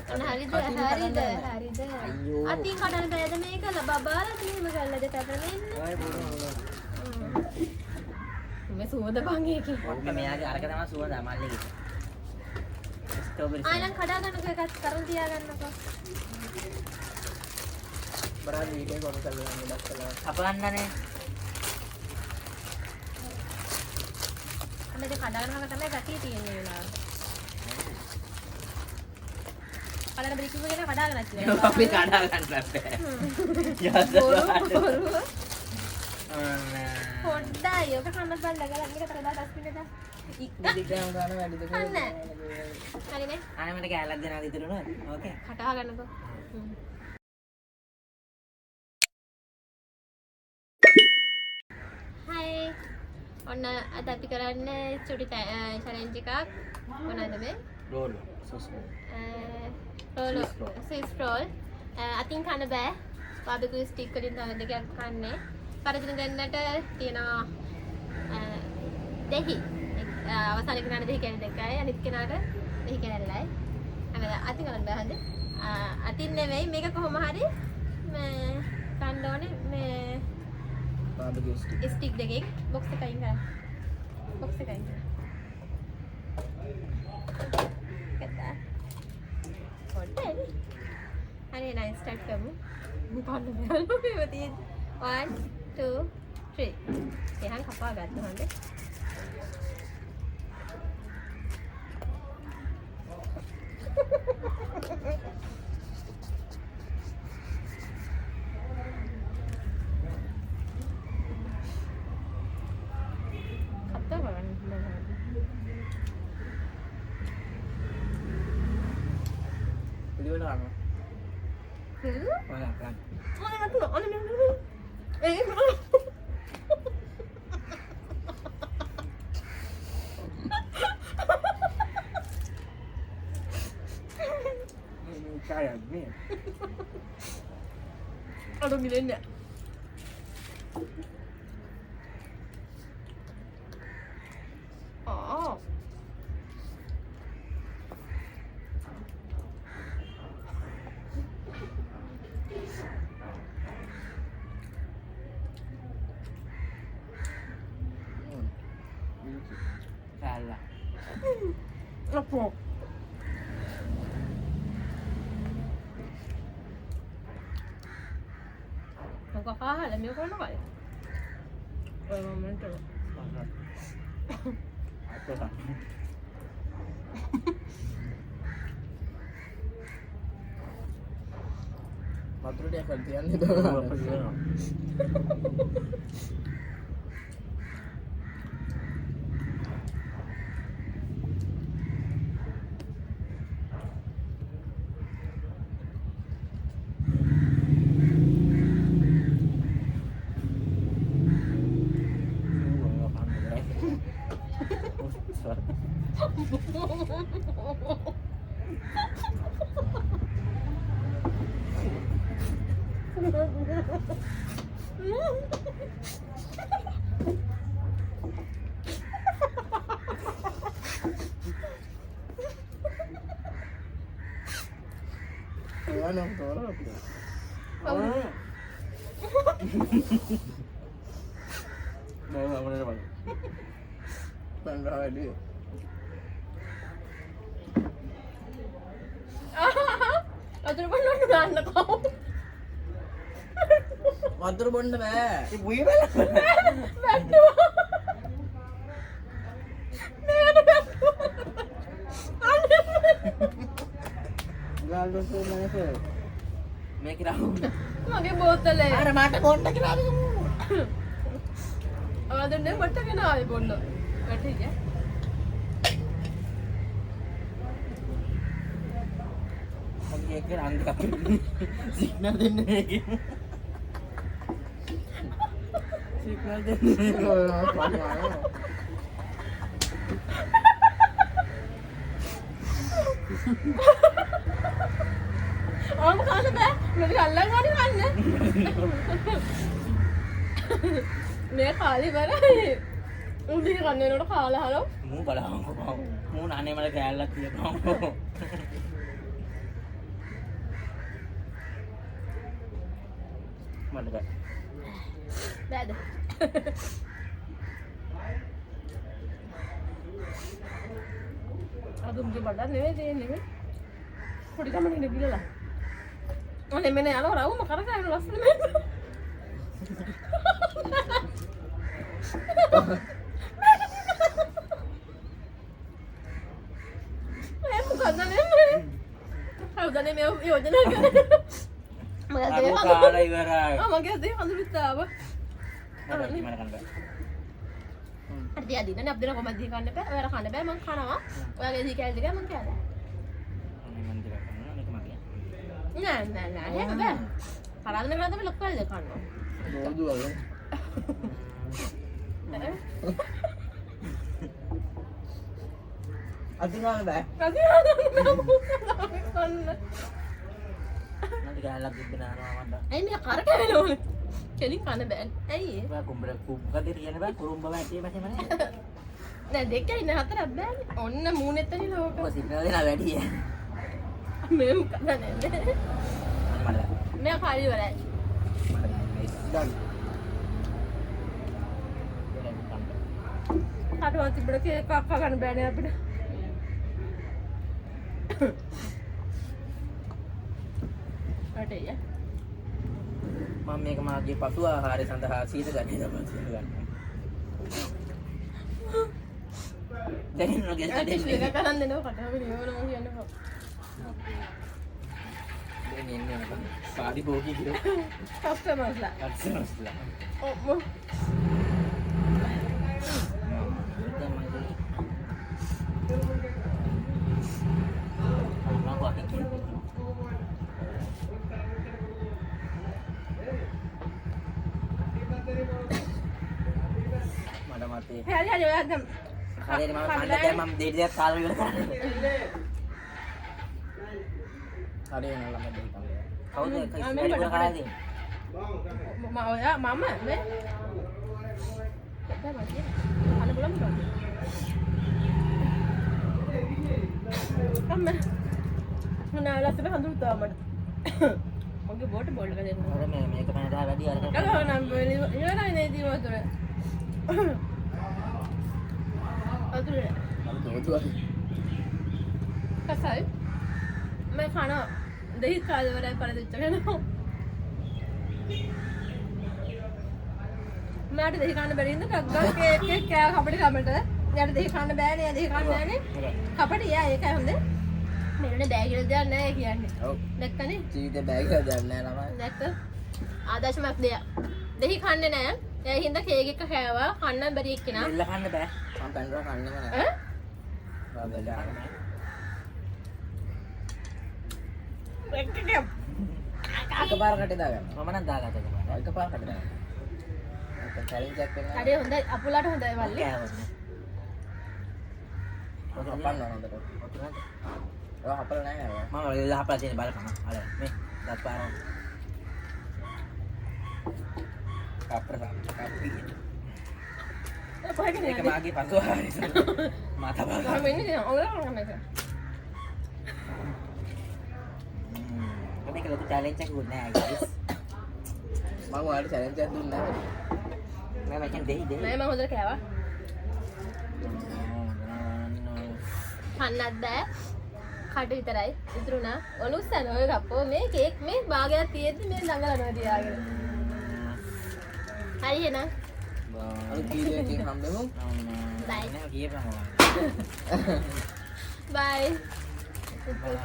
හරිද හරිද හරිද අතින් කඩන බෑද මේක බබාලා තියෙම කරලා දෙක අතර මෙන්න මේ සුවඳ බං එකේ ඔන්න මෙයාගේ අරක තමයි සුවඳ මල්ලිගේ ස්ට්‍රෝබෙරි ආයෙත් කඩා ගන්නකෝ එකක් කරුන් තියා ගන්නකෝ බරාජ් වීඩියෝ කොල් කරලා ඉන්නත් කළා අපලන්නනේ අන්න ඒක කඩා ගන්නක තමයි ගැටිය තියෙන්නේ වෙලාව කඩන බිරි කිව්ව කෙනා කඩා ගන්නත් කියලා අපි කඩා ගන්නත් බෑ පොඩ්ඩයි ඔක කන්න බලලා ගලන් එක තරදා 10 මිනිත්ද ඉතින් ගාන වැඩිද අන්න හරිනේ අනේ මට කැලක් දෙනවා ඉතුරුනේ ඕකේ කටා ගන්නකෝ හයි ඔන්න අද අපි කරන්නේ චුටි චැලෙන්ජ් එකක් මොනවද මේ රෝල් සොස් රෝල් ස්විස් රෝල් අතින් කන්න බෑ බාබිකියු ස්ටික් වලින් තමයි දෙකක් කන්නේ පරදින දෙන්නට තියෙනවා දෙහි අවසාන කෙනාට දෙහි කැලි දෙකයි අනිත් කෙනාට දෙහි කැලලයි අනේ අතින් ගන්න බෑ හන්ද අතින් නෙවෙයි මේක කොහොම හරි මේ කන්න ඕනේ මේ බාබිකියු ස්ටික් දෙකෙන් බොක්ස් එකකින් ගන්න බොක්ස් එකකින් කතා හොටේ අනේ නයිස් ස්ටාර්ට් කරමු මොකක්ද මේ තියෙන්නේ 1 2 3 එහෙනම් කපා ගන්න හොඳේ පිළිවෙල ගන්න ඔයා ගන්න kayak ni. Aduh milenya. Oh. Salah. Apa? Kakak alam mo ko na kaya. Ay, momento. Ako lang. Patro dia gantian itu. Ano to? Bawa mana bang? Bangga dia. Aduh, mana nak kau? Water bond ba? Buwi ba lang? Batu. Lalo sa mga sir. May kiraw. Mage bottle hai. Ara mata konta kiraw mo. Adunne matta kena bonna. Kathi ja. Pag ek rang ka. Signal din ne. Signal din. Om khana ba? Meri alla gani kanne. Me khali bara. Undi kanne nora khala halo. Mu balawan ko. Mu nane mala kayalla tiya ko. කන්න බෑ. බෑද? අදුම්ගේ බඩක් නෙවෙයි දෙන්නේ. පොඩි කමනේ නෙගිලලා. ඔනේ මෙන්න යනවා රවුම කරකවන ලස්සන මෙන්න. මේ මොකද නෙමෙයි. හවුදනේ මේ යෝජනා කරේ. අර කාලා ඉවරයි. මගේ දේ හඳුවිත් ආවා. මට කන්න බෑ. අද යදිනේ අපිට කොහමද දී කන්න බෑ. ඔයාලා කන්න බෑ මං කනවා. ඔයාගේ දී කැල්ල ටික මං කෑවා. මම දෙක කන්නවා මේක මගේ. නෑ ඒක බෑ. කරාගෙන ගියාම තමයි ලොක්කල් දෙක කනවා. බෝදු වගේ. අදිනාල බෑ. nanti galak di benar manda. ඇයි මේ කරකැවෙන ඕනේ? කෙලින් කන්න බෑ. ඇයි ඒ? Ba kumbra kubka diri yana ba kurumba ba tie masih mana? නෑ දෙකයි නේ හතරක් බෑනේ. ඔන්න මූණෙත්තනේ ලෝක. Ba signal dina වැඩි ya. මේ මොකද නෑ. Mana? මේ කාලි වලයි. ඩන්. කටවත් තිබුණ කේක් කක්ක ගන්න බෑනේ අපිට. රටේ මම මේක මාගේ පසු ආහාරය සඳහා සීත ගන්නේ තමයි ගන්න. දැන් නෝ ගෙස් ඒක දෙන්නේ. කරන් දෙනවා කටව නියවනවා කියන්නේ කොහොමද? දැන් එන්නේ නැහැ. පාඩි බෝකි කියලා. කස්ටමර්ස්ලා. අත්සනස්ලා. ඔව්. දැන් මම මට මතේ. හරි ඔයා දැන් හරියට මම කන්න දැන් මම දෙඩ දෙයක් කාලා ඉවර කරා. හරි වෙනවා ළඟ දෙන්න. කවුද මම වැඩි කර කාලා දෙන්නේ? ඔයා මම මේ අන්න බලමු අම්ම මොනවා ලස්සන හඳුන්වා මට මගේ බෝට බෝල් එක දෙන්න අර මේක මනදා වැඩි අර කලව නම් ඉවරයි නේ දී වතුර වතුර බෝදු වගේ. කසයි මම කන දෙහි කාලේ වරයි පරදිච්ච වෙනවා මට දෙහි කන්න බැරි ඉඳ ටග්ගල් කේක් කෑව කපටි කමට යාට දෙහි කන්න බෑනේ දෙහි කන්න බෑනේ කපටි යා ඒකයි හොඳ මෙන්න බෑ කියලා දෙයක් නැහැ කියන්නේ ඔව්. දැක්කනේ ජීවිතේ බෑ කියලා දෙයක් නෑ ළමයි. දැක්ක ආදර්ශමක් දෙයක් දෙහි කන්නේ නැහැ ඒ හින්දා කේක් එක කෑවා කන්න බැරි එක්කෙනා එල්ල කන්න බෑ. මම පැන්ඩරා කන්නේම නෑ. ඈ බබලා. එක්කෙක් එකපාරකට දාගන්න. මම නම් දාගත්තා ඒක. එකපාරකට දාගන්න. ඒක චැලෙන්ජ් එකක් වෙනවා. හරි හොඳයි අපුලාට හොඳයි වල්ලේ කෑවොත්. හපන්න ඕන හොඳට. ඒක හපල නෑ නේද? මම එල්ල හපලා තියෙන බලපන්. අර මේ දත් පාරම. අප්‍රසා. අපි. කොහෙද ඒක නේද මාගේ පසු ආහාරය සඳහා මාතා බා. මම ඉන්නේ ඔයාලා කරන්නේ මේක ලොකු චැලෙන්ජ් එකක් නෑ guys. මම ඔයාලට චැලෙන්ජ් එකක් දුන්නා නේද? මම මචං දෙයි දෙයි. නෑ මම හොඳට කෑවා කන්නත් බෑ කඩ විතරයි ඉතුරුනා ඔලුස්සන ඔය කප්පෝ මේ කේක් මේ භාගයක් තියෙද්දි මේ ළඟලනවා තියාගෙන හරි එහෙනම් අර කීයකින් හම්බෙමු. Bye. නෑ කියපන්. බයි බයි.